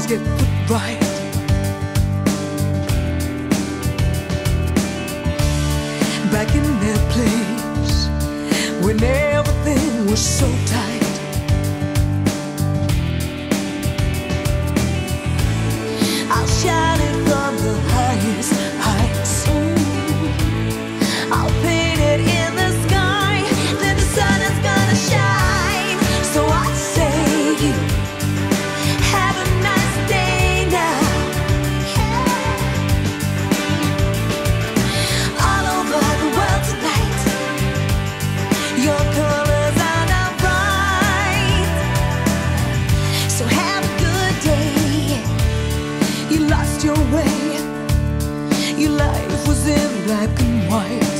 things get put right. Back in their place, when everything was so tight, I'll shout it from the highest heights. I'll paint it in the sky, then the sun is gonna shine. So I say, have a nice day now. All over the world tonight, your colors are now bright. So have a good day. You lost your way, your life was in black and white.